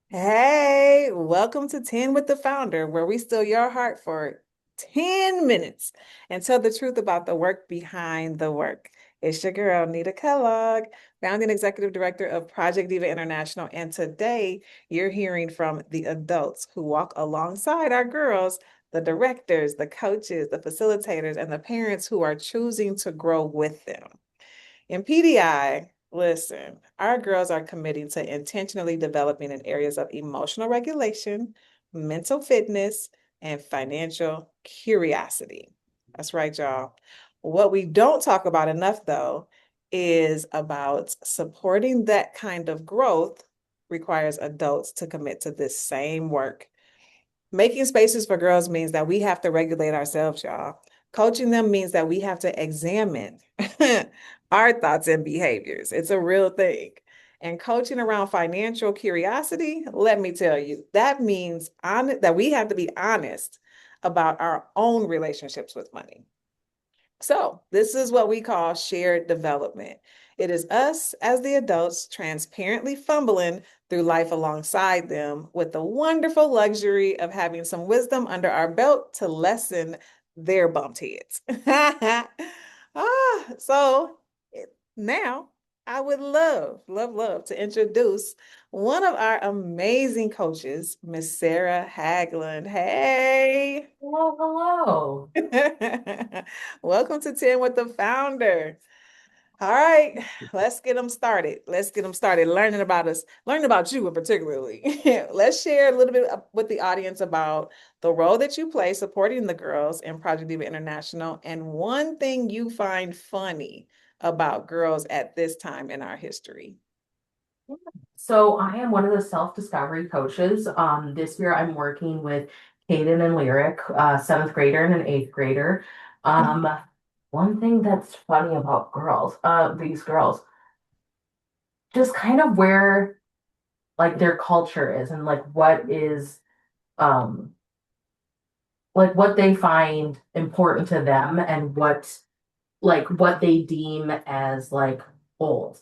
Hey, welcome to 10 with the Founder, where we steal your heart for 10 minutes and tell the truth about the work behind the work. It's your girl, Nita Kellogg, founding executive director of Project Diva International. And today you're hearing from the adults who walk alongside our girls, the directors, the coaches, the facilitators, and the parents who are choosing to grow with them. In PDI, listen, our girls are committing to intentionally developing in areas of emotional regulation, mental fitness, and financial curiosity. That's right, y'all. What we don't talk about enough, though, is about supporting that kind of growth requires adults to commit to this same work. Making spaces for girls means that we have to regulate ourselves, y'all. Coaching them means that we have to examine our thoughts and behaviors. It's a real thing. And coaching around financial curiosity, let me tell you, that means that we have to be honest about our own relationships with money. So, this is what we call shared development. It is us as the adults transparently fumbling through life alongside them with the wonderful luxury of having some wisdom under our belt to lessen their bumped heads. So now I would love to introduce one of our amazing coaches, Miss Sarah Haglund. Hey. Hello, hello. Welcome to 10 with the Founder. All right, let's get them started. Let's get them started learning about us, learning about you in particularly. Let's share a little bit with the audience about the role that you play supporting the girls in Project Diva International and one thing you find funny about girls at this time in our history. So I am one of the self-discovery coaches. This year I'm working with Kaden and Lyric, seventh grader and an eighth grader. Um, One thing that's funny about these girls, just kind of where like their culture is and um, like what they find important to them and what they deem as like old.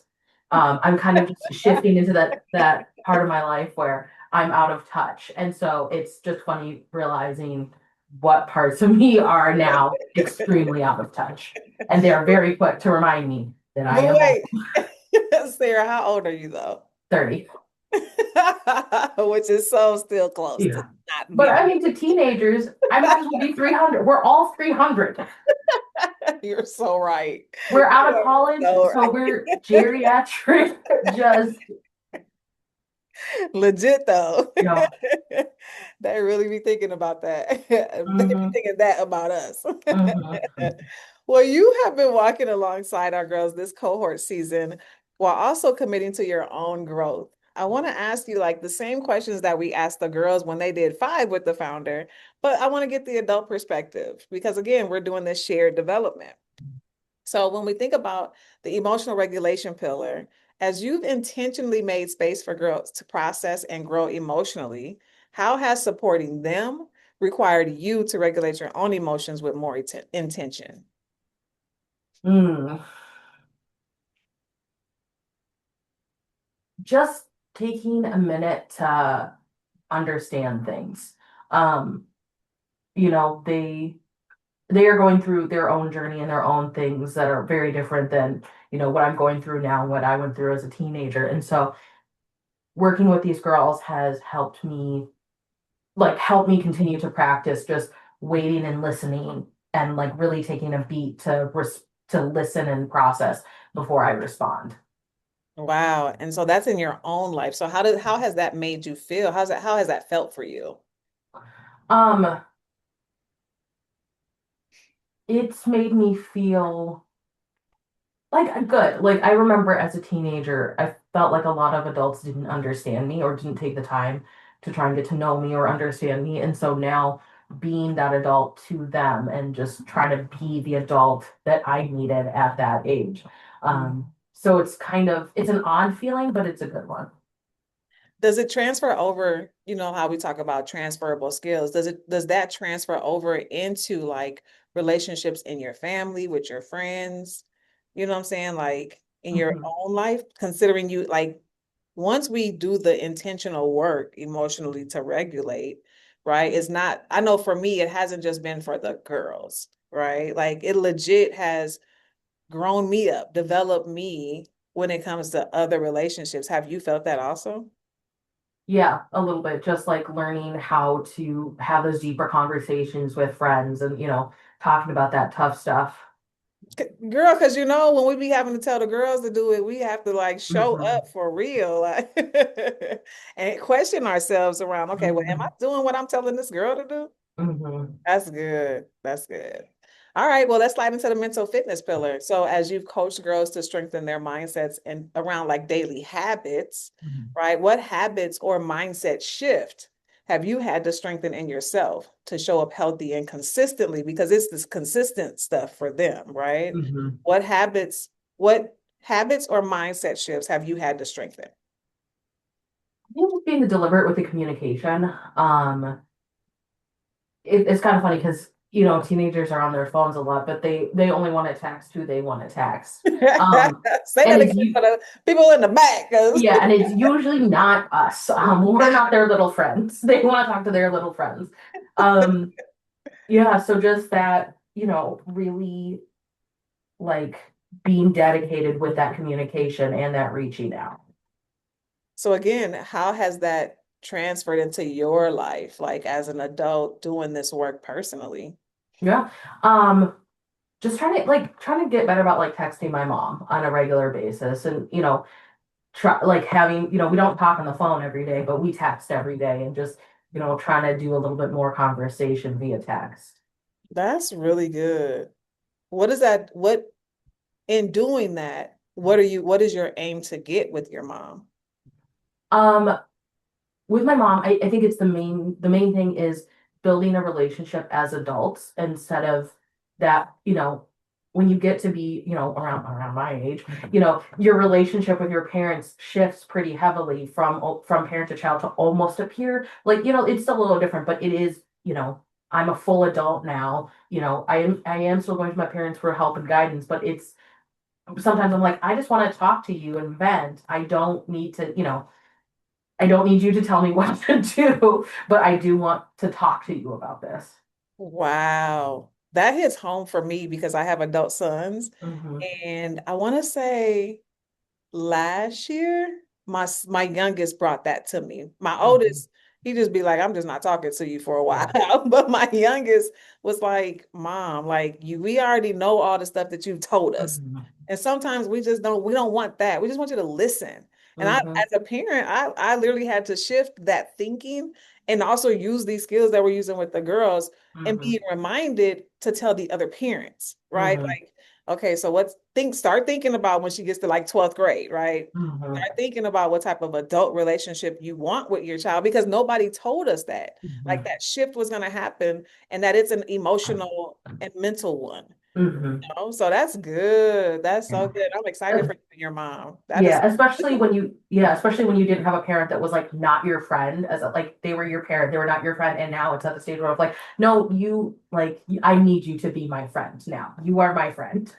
I'm kind of just shifting into that part of my life where I'm out of touch. And so it's just funny realizing what parts of me are now extremely out of touch. And they are very quick to remind me that I But am old, wait, Sarah, how old are you though? 30. Which is so still close to Yeah. not But being. I mean, to teenagers, I might as well be 300. We're all 300. You're so right. We're You out of are college, so so we're geriatric. Just, legit though. yeah. They really be thinking about that. They be Hmm. thinking that about us. Hmm. Well, you have been walking alongside our girls this cohort season while also committing to your own growth. I want to ask you like the same questions that we asked the girls when they did 5 with the founder, but I want to get the adult perspective because again, we're doing this shared development. So when we think about the emotional regulation pillar, as you've intentionally made space for girls to process and grow emotionally, how has supporting them required you to regulate your own emotions with more intention? Mm. Just taking a minute to understand things. Um, they are going through their own journey and their own things that are very different than, what I'm going through now, what I went through as a teenager. And so working with these girls has help me continue to practice just waiting and listening and like really taking a beat to listen and process before I respond. Wow. And so that's in your own life. So how has that made you feel? How has that felt for you? Um, it's made me feel like good. Like I remember as a teenager, I felt like a lot of adults didn't understand me or didn't take the time to try and get to know me or understand me. And so now being that adult to them and just trying to be the adult that I needed at that age. So it's an odd feeling, but it's a good one. Does it transfer over, you know, how we talk about transferable skills? Does that transfer over into like relationships in your family, with your friends? You know what I'm saying? Like in your Mhm. own life, considering you like once we do the intentional work emotionally to regulate, right? It's not, I know for me, it hasn't just been for the girls, right? Like it legit has grown me up, developed me when it comes to other relationships. Have you felt that also? Yeah, a little bit, just like learning how to have those deeper conversations with friends and, talking about that tough stuff. Girl, because when we be having to tell the girls to do it, we have to like show Hmm. up for real, like, and question ourselves around, okay, well, am I Hmm. doing what I'm telling this girl to do? Hmm. That's good. That's good. All right. Well, let's slide into the mental fitness pillar. So, as you've coached girls to strengthen their mindsets and around like daily habits, right? What habits or mindset shift have you had to strengthen in yourself to show up healthy and consistently? Because it's this consistent stuff for them, right? Hmm. What habits, what habits or mindset shifts have you had to strengthen? I think just being deliberate with the communication. It's kind of funny because teenagers are on their phones a lot, but they only want to text who they want to text. Um, Say and that it's again you, for the people in the back, because yeah, and it's usually not us. We're not their little friends. They want to talk to their little friends. Um, yeah, so just that, really like being dedicated with that communication and that reaching out. so again, how has that transferred into your life, like as an adult doing this work personally? Yeah. Just trying to get better about like texting my mom on a regular basis and try like having, we don't talk on the phone every day, but we text every day and just, trying to do a little bit more conversation via text. That's really good. What is that? What in doing that, what is your aim to get with your mom? Um, with my mom, I think it's the main thing is building a relationship as adults instead of that, when you get to be, around my age, your relationship with your parents shifts pretty heavily from parent to child to almost a peer. Like, it's still a little different, but it is, I'm a full adult now. I am still going to my parents for help and guidance, but it's sometimes I'm like, I just want to talk to you and vent. I don't need you to tell me what to do, but I do want to talk to you about this. Wow. That hits home for me because I have adult sons. Hmm. And I want to say last year, my youngest brought that to me. My Hmm. oldest, he just be like, I'm just not talking to you for a while. Yeah. But my youngest was like, Mom, like we already know all the stuff that you've told us. Hmm. And sometimes we don't want that. We just want you to listen. And Hmm. as a parent, I literally had to shift that thinking and also use these skills that we're using with the girls and Hmm. be reminded to tell the other parents, right? Hmm. Like, okay, so start thinking about when she gets to like 12th grade, right? Hmm. Start thinking about what type of adult relationship you want with your child because nobody told us that. Like Hmm. that shift was going to happen and that it's an emotional and mental one. Hmm. So that's good. That's so Yeah. good. I'm excited Uh, for you and your mom. That is Yeah, especially when you didn't have a parent that was like not your friend, as like they were your parent, they were not your friend, and now it's at the stage where I'm like, no, I need you to be my friend now. You are my friend.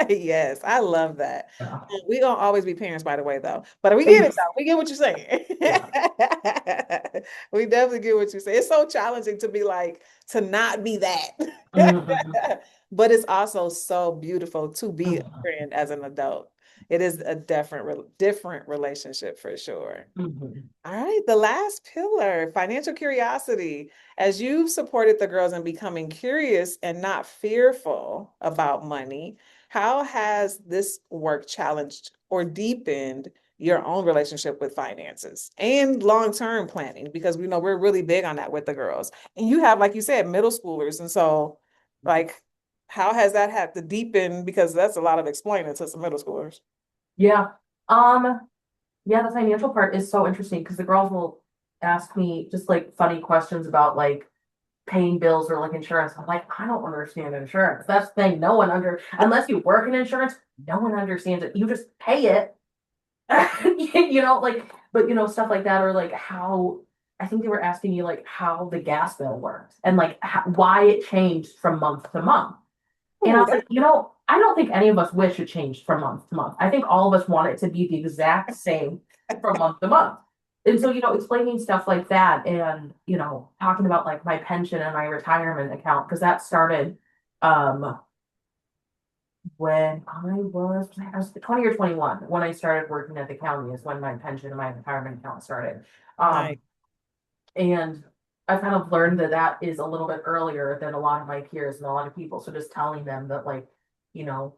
yes, I love that. Yeah. We don't always be parents, by the way, though. But we get it, though. Ex- We get what you're saying. Yeah. We definitely get what you say. It's so challenging to be like to not be that, Hmm. but it's also so beautiful to be a Hmm. friend as an adult. It is a different relationship for sure. Hmm. All right, the last pillar, financial curiosity. As you've supported the girls in becoming curious and not fearful about money, how has this work challenged or deepened your own relationship with finances and long-term planning? Because we know we're really big on that with the girls. And you have, like you said, middle schoolers. And so, like, how has that had to deepen? Because that's a lot of explaining to some middle schoolers. Yeah. Um, yeah, the financial part is so interesting because the girls will ask me just like funny questions about like paying bills or like insurance. I'm like, I don't understand insurance. That's the thing. No one unless you work in insurance, no one understands it. You just pay it. But stuff like that, or like how I think they were asking you like how the gas bill worked and like why it changed from month to month. And I Ooh, was like, I don't think any of us wish it changed from month to month. I think all of us want it to be the exact same from month to month. And so, explaining stuff like that and, talking about like my pension and my retirement account, because that started um when I was 20 or 21, when I started working at the county is when my pension and my retirement account started. Nice. Um, and I've kind of learned that that is a little bit earlier than a lot of my peers and a lot of people. So just telling them that like, you know,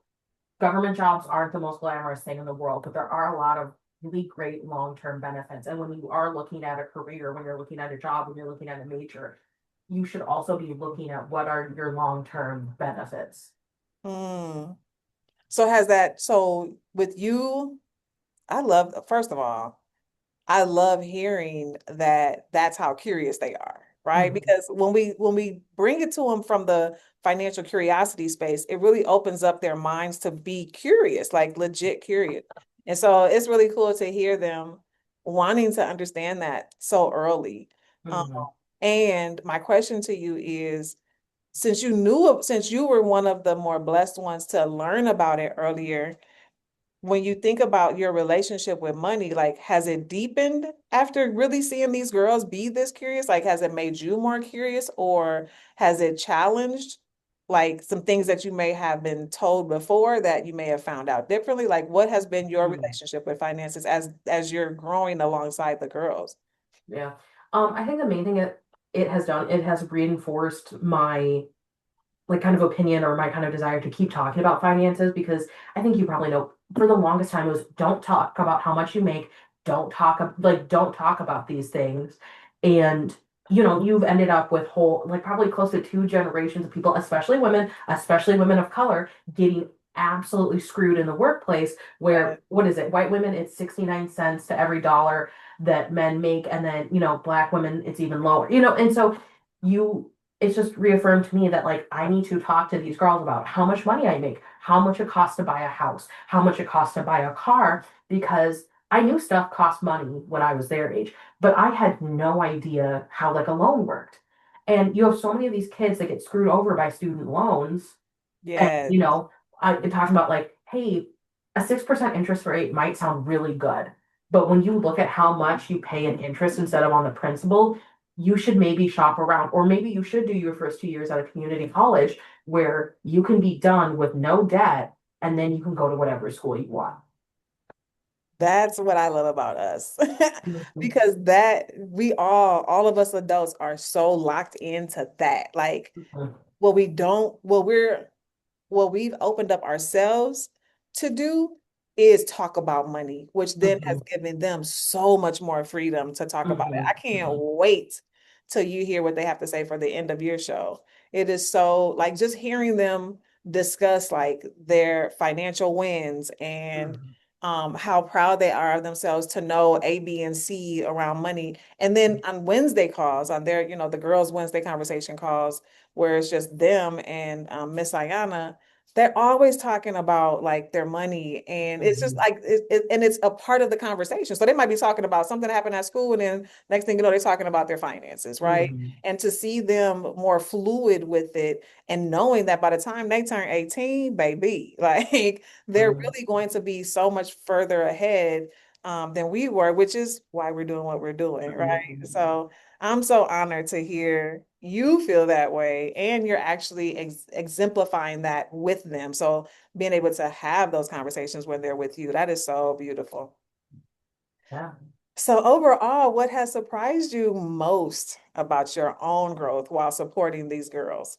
government jobs aren't the most glamorous thing in the world, but there are a lot of really great long-term benefits. And when you are looking at a career, when you're looking at a job, when you're looking at a major, you should also be looking at what are your long-term benefits. Hmm. So has that, so with you, I love, first of all, I love hearing that that's how curious they are, right? Mhm. Because when we bring it to them from the financial curiosity space, it really opens up their minds to be curious, like legit curious. And so it's really cool to hear them wanting to understand that so early. Um, Mhm. and my question to you is, since you were one of the more blessed ones to learn about it earlier, when you think about your relationship with money, like, has it deepened after really seeing these girls be this curious? Like, has it made you more curious, or has it challenged like some things that you may have been told before that you may have found out differently? Like, what has been your Mhm. relationship with finances as you're growing alongside the girls? Yeah. I think the main thing it has done, it has reinforced my like kind of opinion or my kind of desire to keep talking about finances because I think you probably know for the longest time it was don't talk about how much you make, don't talk about these things. And you've ended up with whole like probably close to two generations of people, especially women of color, getting absolutely screwed in the workplace Yeah, where what is it? White women, it's 69 cents to every dollar that men make, and then black women, it's even lower. And so you it's just reaffirmed to me that like I need to talk to these girls about how much money I make, how much it costs to buy a house, how much it costs to buy a car, because I knew stuff cost money when I was their age, but I had no idea how like a loan worked. And you have so many of these kids that get screwed over by student loans and, yeah, I'm talking about like, hey, a 6% interest rate might sound really good, but when you look at how much you pay in interest instead of on the principal, you should maybe shop around, or maybe you should do your first 2 years at a community college where you can be done with no debt and then you can go to whatever school you want. that's what I love about us. Mhm. Because that we all of us adults are so locked into that. Like, Mhm. what we don't, what we've opened up ourselves to do is talk about money, which then has Mhm. given them so much more freedom to talk about it. I Mhm. can't Mhm. wait till you hear what they have to say for the end of your show. It is so like just hearing them discuss like their financial wins and Mhm. how proud they are of themselves to know A, B, and C around money. And then on Wednesday calls, on their, the girls' Wednesday conversation calls, where it's just them and Miss Ayana, they're always talking about like their money, and it's just Mhm. like and it's a part of the conversation. So they might be talking about something that happened at school, and then next thing you know, they're talking about their finances, right? Mhm. And to see them more fluid with it, and knowing that by the time they turn 18, baby, like they're Mhm. really going to be so much further ahead than we were, which is why we're doing what we're doing, right? Mhm. So I'm so honored to hear you feel that way, and you're actually exemplifying that with them. So being able to have those conversations when they're with you, that is so beautiful. Yeah. So overall, what has surprised you most about your own growth while supporting these girls?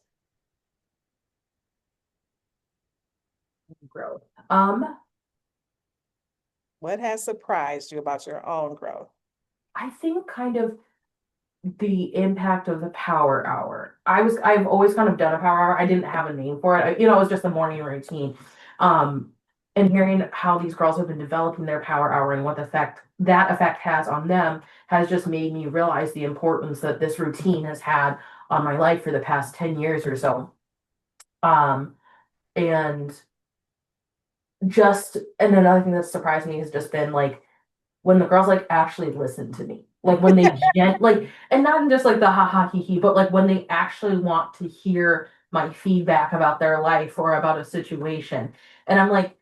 Growth. What has surprised you about your own growth? I think kind of the impact of the power hour. I've always kind of done a power hour. I didn't have a name for it. It was just a morning routine. Um, and hearing how these girls have been developing their power hour and what effect that effect has on them has just made me realize the importance that this routine has had on my life for the past 10 years or so. Um, and and another thing that's surprised me has just been like when the girls like actually listen to me. Like when they like and not just like the ha ha he he, but like when they actually want to hear my feedback about their life or about a situation. And I'm like,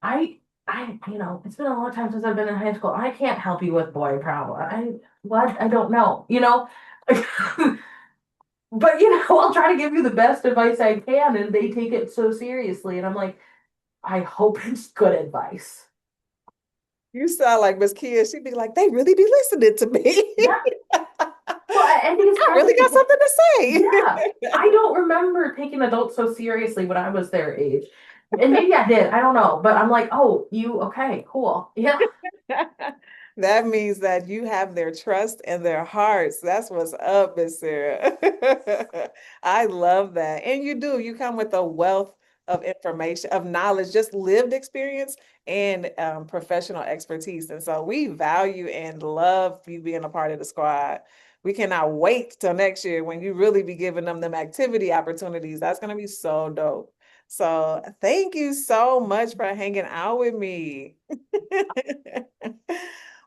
it's been a long time since I've been in high school. I can't help you with boy problem. What? I don't know. But I'll try to give you the best advice I can, and they take it so seriously. And I'm like, I hope it's good advice. You sound like Miss Kia. She'd be like, they really be listening to me. Yeah. Well, and I really got something to yeah, say. I don't remember taking adults so seriously when I was their age. And maybe I did, I don't know. But I'm like, oh, you okay, cool. Yeah. That means that you have their trust and their hearts. That's what's up, Miss Sarah. I love that. And you do. You come with a wealth of information, of knowledge, just lived experience and professional expertise. And so we value and love you being a part of the squad. We cannot wait till next year when you really be giving them activity opportunities. That's going to be so dope. So thank you so much for hanging out with me.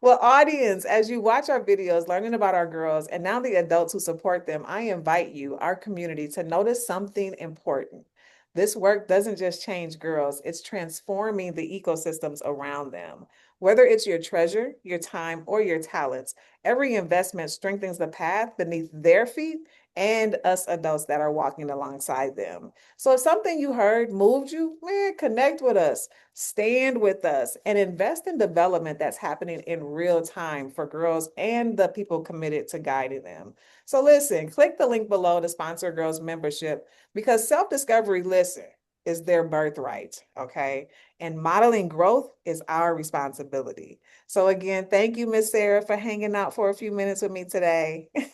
Well, audience, as you watch our videos, learning about our girls and now the adults who support them, I invite you, our community, to notice something important. This work doesn't just change girls, it's transforming the ecosystems around them. Whether it's your treasure, your time, or your talents, every investment strengthens the path beneath their feet and us adults that are walking alongside them. So if something you heard moved you, man, connect with us, stand with us, and invest in development that's happening in real time for girls and the people committed to guiding them. So listen, click the link below to sponsor girls membership because self-discovery, listen, is their birthright, okay? And modeling growth is our responsibility. So again, thank you, Miss Sarah, for hanging out for a few minutes with me today. Of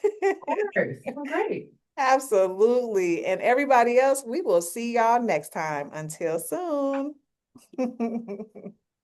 course. It's been great. Absolutely. And everybody else, we will see y'all next time. Until soon.